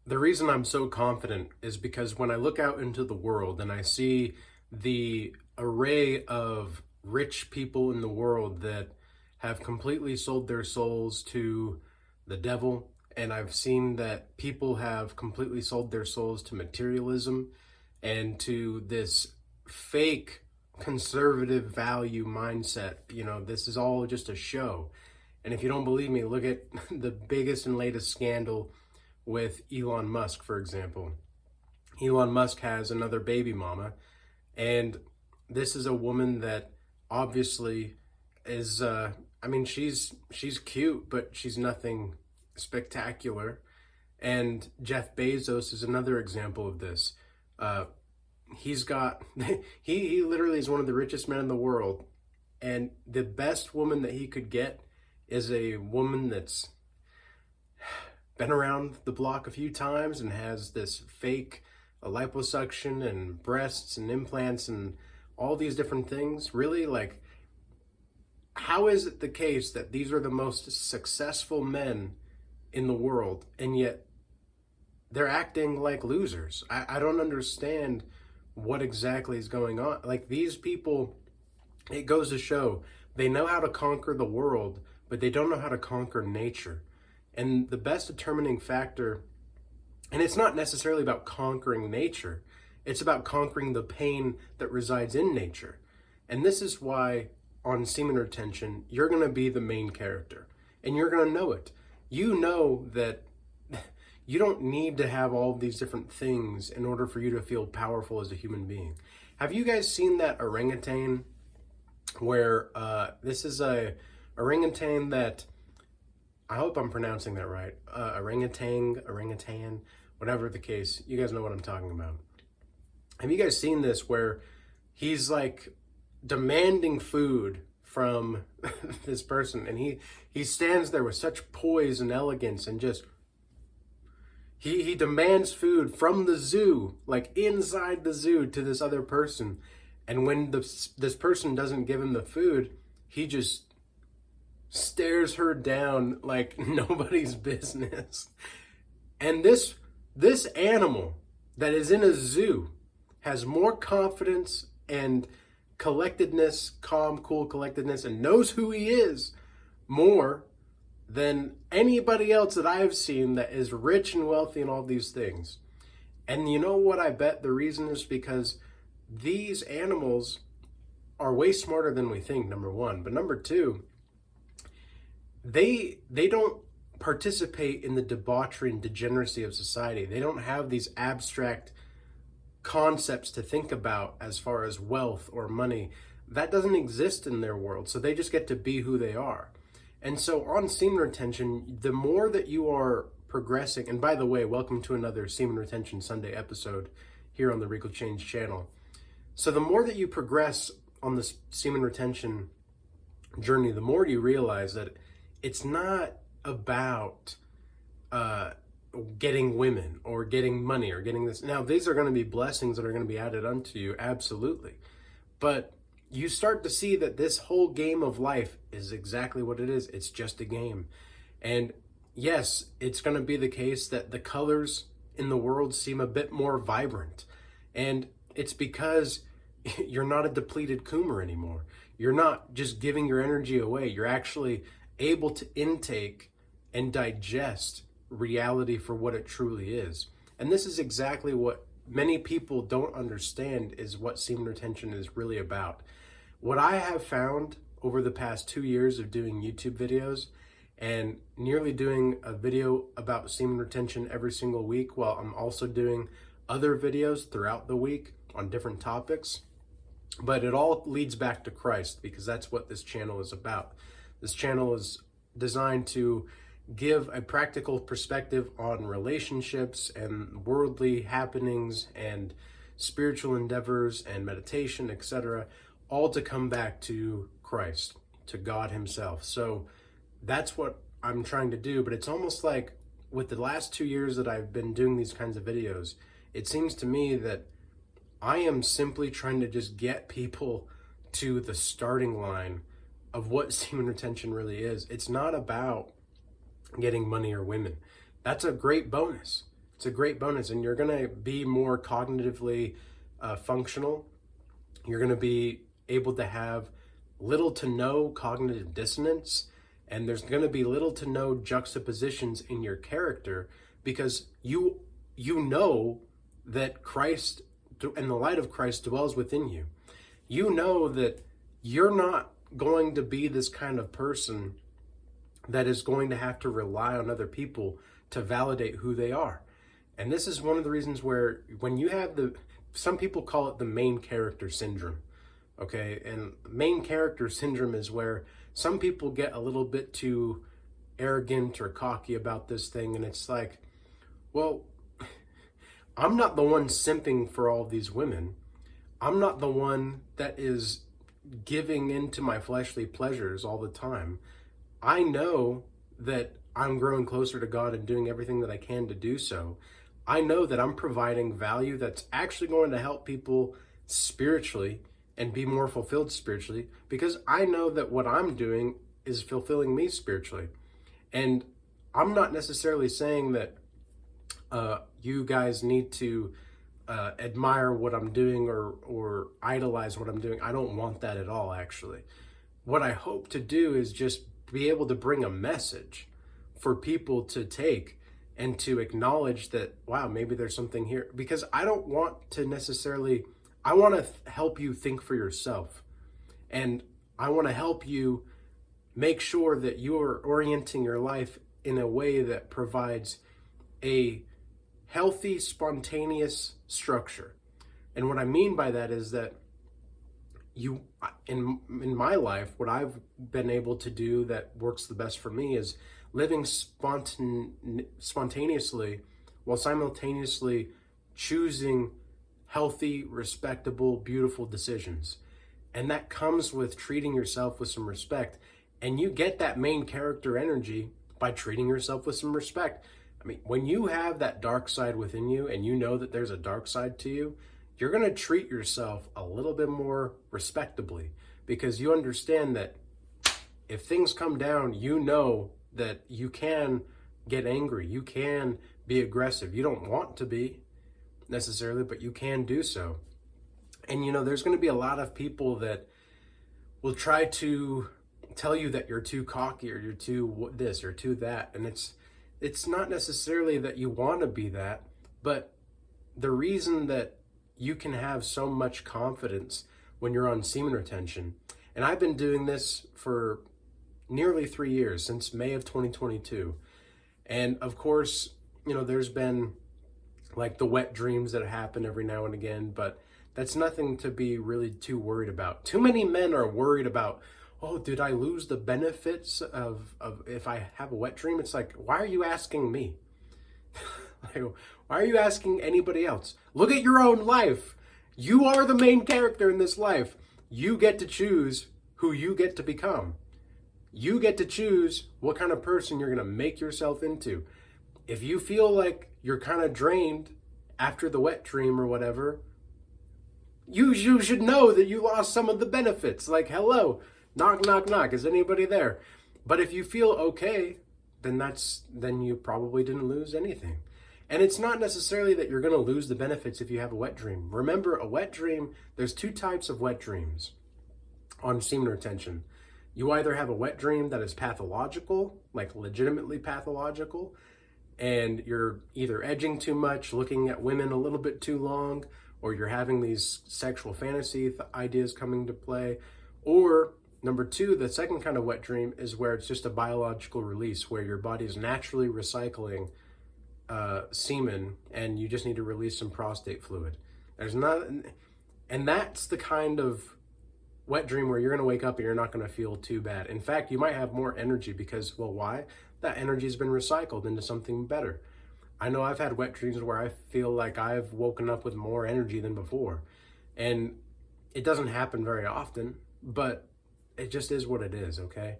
The reason I'm so confident is because when I look out into the world and I see the array of rich people in the world that have completely sold their souls to the devil, and I've seen that people have completely sold their souls to materialism and to this fake conservative value mindset. This is all just a show. And if you don't believe me, look at the biggest and latest scandal with Elon Musk, for example. Elon Musk has another baby mama, and this is a woman that obviously is she's cute, but she's nothing spectacular. And Jeff Bezos is another example of this. He's got he literally is one of the richest men in the world, and the best woman that he could get is a woman that's been around the block a few times and has this fake liposuction and breasts and implants and all these different things. Really, like, how is it the case that these are the most successful men in the world, and yet they're acting like losers? I don't understand what exactly is going on. Like, these people, it goes to show they know how to conquer the world, but they don't know how to conquer nature. And the best determining factor, and it's not necessarily about conquering nature, it's about conquering the pain that resides in nature. And this is why on semen retention, you're going to be the main character, and you're going to know it. You know that you don't need to have all these different things in order for you to feel powerful as a human being. Have you guys seen that orangutan where this is a orangutan that, I hope I'm pronouncing that right, orangutan, whatever the case, you guys know what I'm talking about. Have you guys seen this where he's like demanding food from this person, and he stands there with such poise and elegance, and just he demands food from the zoo, like inside the zoo, to this other person. And when this person doesn't give him the food, he just stares her down like nobody's business. And this animal that is in a zoo has more confidence and collectedness, calm, cool collectedness, and knows who he is more than anybody else that I have seen that is rich and wealthy and all these things. And you know what? I bet the reason is because these animals are way smarter than we think, number one. But number two, they don't participate in the debauchery and degeneracy of society. They don't have these abstract concepts to think about as far as wealth or money. That doesn't exist in their world. So they just get to be who they are. And so on semen retention, the more that you are progressing, and by the way, welcome to another Semen Retention Sunday episode here on the Regal Change channel. So the more that you progress on this semen retention journey, the more you realize that it's not about getting women or getting money or getting this. Now, these are going to be blessings that are going to be added unto you, absolutely. But you start to see that this whole game of life is exactly what it is. It's just a game. And yes, it's going to be the case that the colors in the world seem a bit more vibrant. And it's because you're not a depleted coomer anymore. You're not just giving your energy away. You're actually able to intake and digest reality for what it truly is. And this is exactly what many people don't understand, is what semen retention is really about. What I have found over the past 2 years of doing YouTube videos and nearly doing a video about semen retention every single week, while I'm also doing other videos throughout the week on different topics, but it all leads back to Christ, because that's what this channel is about. This channel is designed to give a practical perspective on relationships and worldly happenings and spiritual endeavors and meditation, etc., all to come back to Christ, to God himself. So that's what I'm trying to do. But it's almost like with the last 2 years that I've been doing these kinds of videos, it seems to me that I am simply trying to just get people to the starting line of what semen retention really is. It's not about getting money or women. That's a great bonus. It's a great bonus, and you're going to be more cognitively functional. You're going to be able to have little to no cognitive dissonance, and there's going to be little to no juxtapositions in your character, because you know that Christ and the light of Christ dwells within you. You know that you're not going to be this kind of person that is going to have to rely on other people to validate who they are. And this is one of the reasons where when you have some people call it the main character syndrome, okay? And main character syndrome is where some people get a little bit too arrogant or cocky about this thing, and it's like, well, I'm not the one simping for all these women. I'm not the one that is giving into my fleshly pleasures all the time. I know that I'm growing closer to God and doing everything that I can to do so. I know that I'm providing value that's actually going to help people spiritually and be more fulfilled spiritually, because I know that what I'm doing is fulfilling me spiritually. And I'm not necessarily saying that you guys need to admire what I'm doing or idolize what I'm doing. I don't want that at all, actually. What I hope to do is just be able to bring a message for people to take and to acknowledge that, wow, maybe there's something here. Because I don't want to necessarily, I want to help you think for yourself. And I want to help you make sure that you are orienting your life in a way that provides a healthy, spontaneous structure. And what I mean by that is that in my life, what I've been able to do that works the best for me is living spontaneously while simultaneously choosing healthy, respectable, beautiful decisions. And that comes with treating yourself with some respect. And you get that main character energy by treating yourself with some respect. I mean, when you have that dark side within you and you know that there's a dark side to you, you're going to treat yourself a little bit more respectably, because you understand that if things come down, you know that you can get angry, you can be aggressive. You don't want to be necessarily, but you can do so. And you know, there's going to be a lot of people that will try to tell you that you're too cocky or you're too this or too that. And it's not necessarily that you want to be that, but the reason that you can have so much confidence when you're on semen retention, and I've been doing this for nearly 3 years, since May of 2022. And of course, you know, there's been like the wet dreams that happen every now and again, but that's nothing to be really too worried about. Too many men are worried about, oh, did I lose the benefits of if I have a wet dream? It's like, why are you asking me? Like, why are you asking anybody else? Look at your own life. You are the main character in this life. You get to choose who you get to become. You get to choose what kind of person you're going to make yourself into. If you feel like you're kind of drained after the wet dream or whatever, you should know that you lost some of the benefits. Like, hello, knock, knock, knock. Is anybody there? But if you feel okay, then you probably didn't lose anything. And it's not necessarily that you're going to lose the benefits if you have a wet dream. Remember, a wet dream, there's two types of wet dreams on semen retention. You either have a wet dream that is pathological, like legitimately pathological, and you're either edging too much, looking at women a little bit too long, or you're having these sexual fantasy ideas coming to play. Or number two, the second kind of wet dream is where it's just a biological release, where your body is naturally recycling semen, and you just need to release some prostate fluid. And that's the kind of wet dream where you're going to wake up and you're not going to feel too bad. In fact, you might have more energy because, well, why? That energy has been recycled into something better. I know I've had wet dreams where I feel like I've woken up with more energy than before. And it doesn't happen very often, but it just is what it is, okay?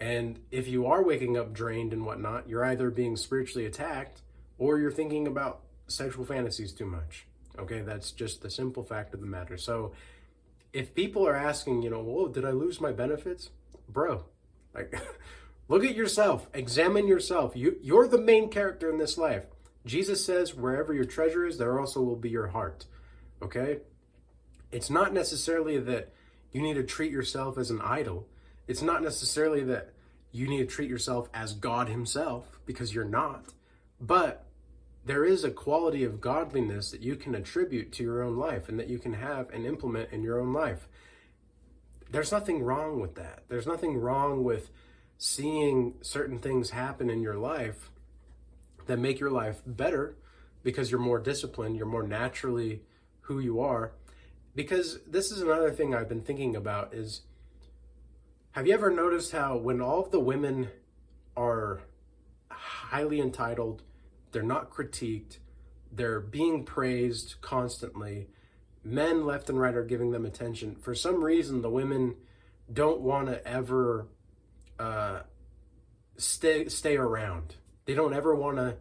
And if you are waking up drained and whatnot, you're either being spiritually attacked or you're thinking about sexual fantasies too much, okay? That's just the simple fact of the matter. So if people are asking, you know, whoa, did I lose my benefits? Bro, like, look at yourself, examine yourself. You're the main character in this life. Jesus says, wherever your treasure is, there also will be your heart. Okay? It's not necessarily that you need to treat yourself as an idol. It's not necessarily that you need to treat yourself as God himself, because you're not. But there is a quality of godliness that you can attribute to your own life and that you can have and implement in your own life. There's nothing wrong with that. There's nothing wrong with seeing certain things happen in your life that make your life better because you're more disciplined, you're more naturally who you are. Because this is another thing I've been thinking about is, have you ever noticed how when all of the women are highly entitled, they're not critiqued, they're being praised constantly, men left and right are giving them attention, for some reason the women don't want to ever stay around. They don't ever want to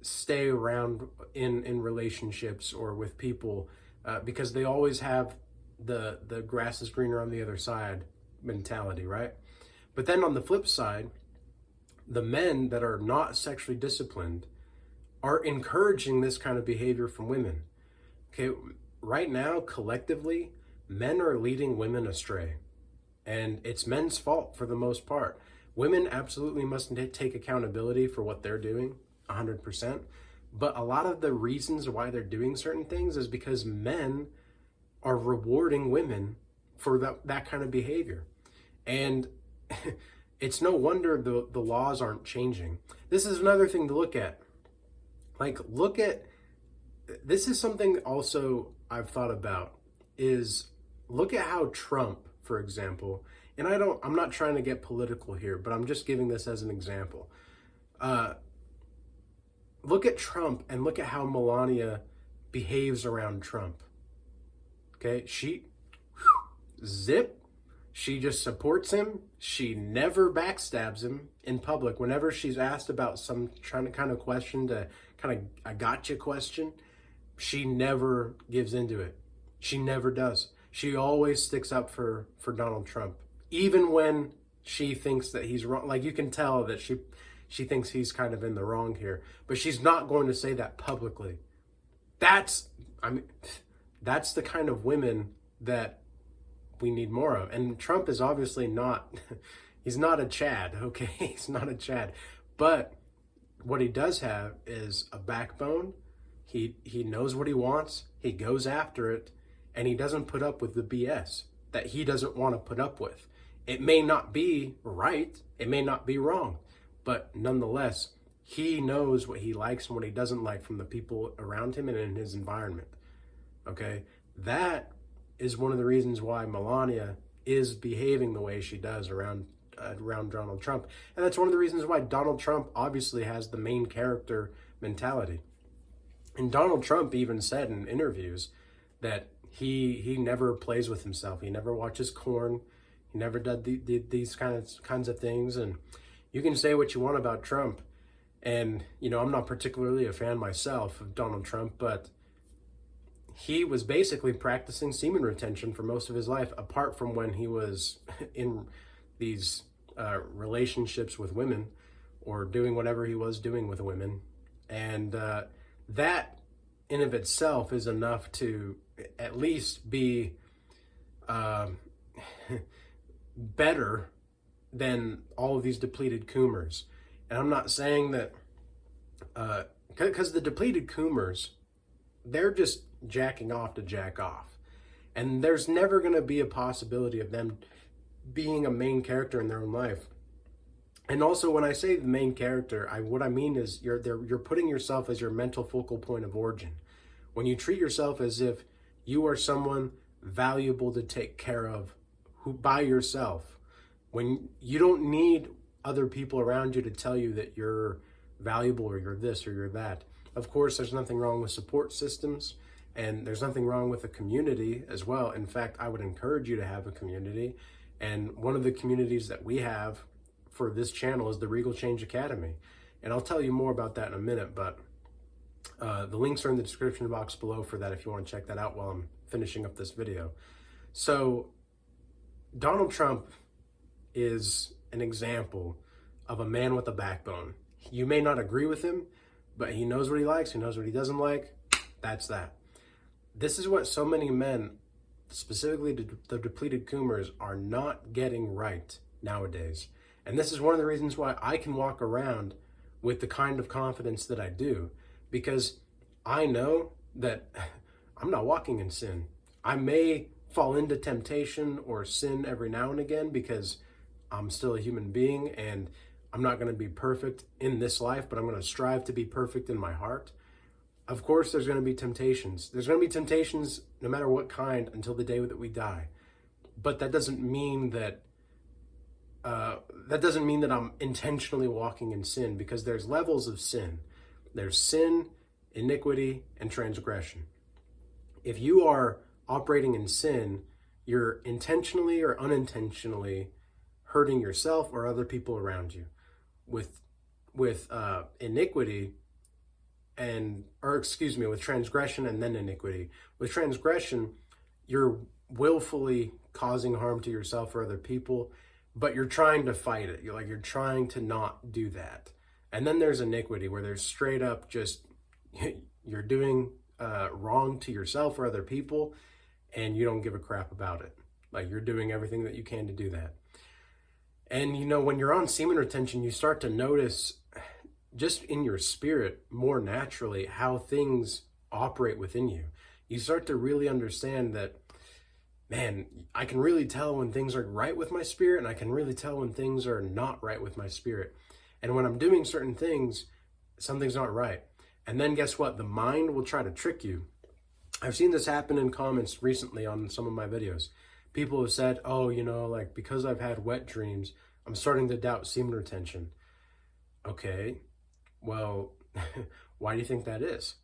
stay around in relationships or with people because they always have the grass is greener on the other side mentality, right? But then on the flip side, the men that are not sexually disciplined are encouraging this kind of behavior from women. Okay, right now, collectively, men are leading women astray. And it's men's fault for the most part. Women absolutely must take accountability for what they're doing, 100%. But a lot of the reasons why they're doing certain things is because men are rewarding women for that kind of behavior. And it's no wonder the laws aren't changing. This is another thing to look at. Like, this is something also I've thought about, is look at how Trump, for example, and I'm not trying to get political here, but I'm just giving this as an example. Look at Trump and look at how Melania behaves around Trump. Okay, she just supports him. She never backstabs him in public. Whenever she's asked about some kind of question, to kind of a gotcha question, she never gives into it. She never does. She always sticks up for Donald Trump, even when she thinks that he's wrong. Like, you can tell that she thinks he's kind of in the wrong here, but she's not going to say that publicly. That's the kind of women that we need more of. And Trump is obviously not, he's not a Chad, okay? He's not a Chad. But what he does have is a backbone. He knows what he wants. He goes after it. And he doesn't put up with the BS that he doesn't want to put up with. It may not be right. It may not be wrong. But nonetheless, he knows what he likes and what he doesn't like from the people around him and in his environment. Okay? That is one of the reasons why Melania is behaving the way she does around Donald Trump. And that's one of the reasons why Donald Trump obviously has the main character mentality. And Donald Trump even said in interviews that he never plays with himself. He never watches porn. He never did these kinds of things. And you can say what you want about Trump. And, I'm not particularly a fan myself of Donald Trump, but he was basically practicing semen retention for most of his life, apart from when he was in these relationships with women or doing whatever he was doing with women. And that in of itself is enough to at least be better than all of these depleted coomers. And I'm not saying that, because the depleted coomers, they're just jacking off to jack off. And there's never going to be a possibility of them being a main character in their own life. And also, when I say the main character, what I mean is you're putting yourself as your mental focal point of origin. When you treat yourself as if you are someone valuable to take care of by yourself, when you don't need other people around you to tell you that you're valuable or you're this or you're that. Of course, there's nothing wrong with support systems, and there's nothing wrong with a community as well. In fact, I would encourage you to have a community. And one of the communities that we have for this channel is the Regal Change Academy. And I'll tell you more about that in a minute, but the links are in the description box below for that if you want to check that out while I'm finishing up this video. So Donald Trump is an example of a man with a backbone. You may not agree with him, but he knows what he likes, he knows what he doesn't like. That's that. This is what so many men, specifically the depleted Coomers, are not getting right nowadays. And this is one of the reasons why I can walk around with the kind of confidence that I do, because I know that I'm not walking in sin. I may fall into temptation or sin every now and again because I'm still a human being and I'm not going to be perfect in this life, but I'm going to strive to be perfect in my heart. Of course, there's going to be temptations. There's going to be temptations no matter what kind until the day that we die. But that doesn't mean that I'm intentionally walking in sin, because there's levels of sin. There's sin, iniquity, and transgression. If you are operating in sin, you're intentionally or unintentionally hurting yourself or other people around you. With iniquity with transgression and then iniquity. With transgression, you're willfully causing harm to yourself or other people, but you're trying to fight it. You're trying to not do that. And then there's iniquity, where there's straight up just you're doing wrong to yourself or other people, and you don't give a crap about it. Like, you're doing everything that you can to do that. And when you're on semen retention, you start to notice just in your spirit more naturally how things operate within you. You start to really understand that, man, I can really tell when things are right with my spirit, and I can really tell when things are not right with my spirit. And when I'm doing certain things, something's not right. And then guess what? The mind will try to trick you. I've seen this happen in comments recently on some of my videos. People have said, oh, because I've had wet dreams, I'm starting to doubt semen retention. Okay, well, why do you think that is?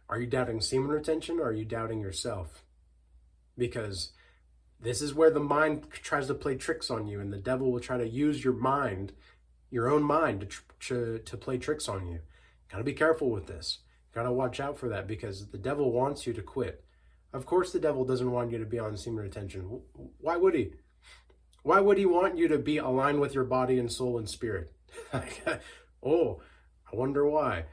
Are you doubting semen retention, or are you doubting yourself? Because this is where the mind tries to play tricks on you, and the devil will try to use your mind, your own mind, to play tricks on you. Gotta be careful with this. Gotta watch out for that, because the devil wants you to quit. Of course the devil doesn't want you to be on semen retention. Why would he? Why would he want you to be aligned with your body and soul and spirit? Oh, I wonder why.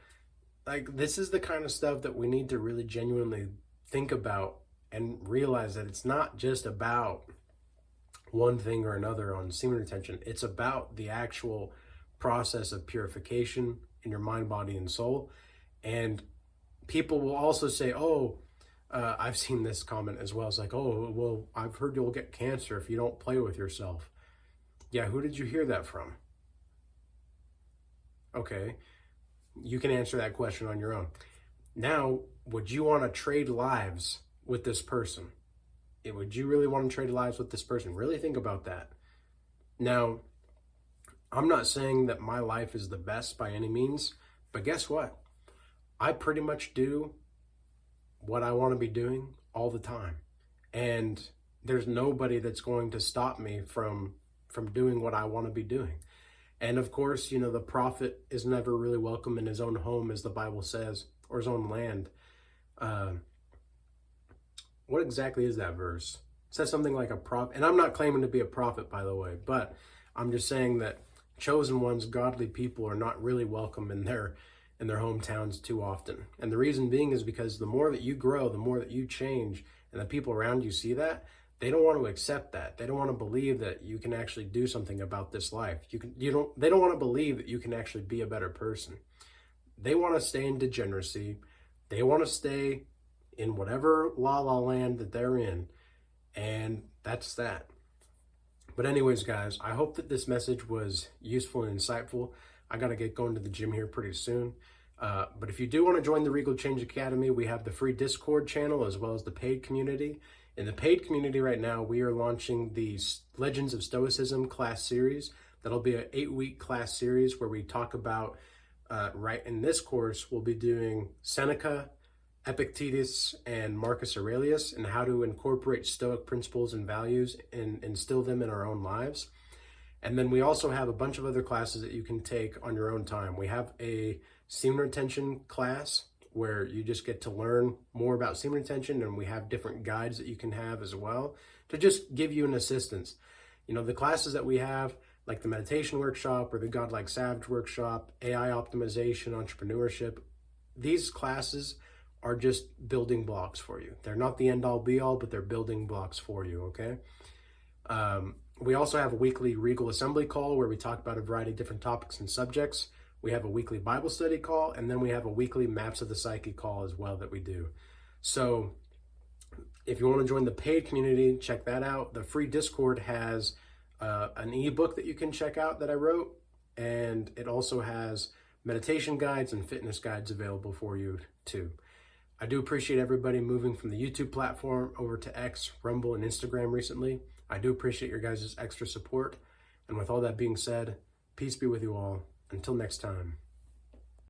This is the kind of stuff that we need to really genuinely think about and realize that it's not just about one thing or another on semen retention. It's about the actual process of purification in your mind, body, and soul. And people will also say, oh, I've seen this comment as well. It's like, oh, well, I've heard you'll get cancer if you don't play with yourself. Yeah, who did you hear that from? Okay, you can answer that question on your own. Now, would you want to trade lives with this person? Would you really want to trade lives with this person? Really think about that. Now, I'm not saying that my life is the best by any means, but guess what? I pretty much do what I want to be doing all the time. And there's nobody that's going to stop me from doing what I want to be doing. And of course, the prophet is never really welcome in his own home, as the Bible says, or his own land. What exactly is that verse? It says something like a prophet. And I'm not claiming to be a prophet, by the way, but I'm just saying that chosen ones, godly people, are not really welcome in their hometowns too often. And the reason being is because the more that you grow, the more that you change, and the people around you see that, they don't want to accept that. They don't want to believe that you can actually do something about this life. They don't want to believe that you can actually be a better person. They want to stay in degeneracy. They want to stay in whatever la-la land that they're in. And that's that. But anyways, guys, I hope that this message was useful and insightful. I got to get going to the gym here pretty soon. But if you do want to join the Regal Change Academy, we have the free Discord channel as well as the paid community. In the paid community right now, we are launching the Legends of Stoicism class series. That'll be an 8-week class series where we talk about, right in this course, we'll be doing Seneca, Epictetus, and Marcus Aurelius, and how to incorporate Stoic principles and values and instill them in our own lives. And then we also have a bunch of other classes that you can take on your own time. We have a semen retention class where you just get to learn more about semen retention, and we have different guides that you can have as well to just give you an assistance. The classes that we have, like the meditation workshop or the Godlike Savage workshop, AI optimization, entrepreneurship. These classes are just building blocks for you. They're not the end all be all, but they're building blocks for you, okay? We also have a weekly Regal Assembly call where we talk about a variety of different topics and subjects. We have a weekly Bible study call, and then we have a weekly Maps of the Psyche call as well that we do. So if you want to join the paid community, check that out. The free Discord has an ebook that you can check out that I wrote, and it also has meditation guides and fitness guides available for you too. I do appreciate everybody moving from the YouTube platform over to X, Rumble, and Instagram recently. I do appreciate your guys' extra support. And with all that being said, peace be with you all. Until next time.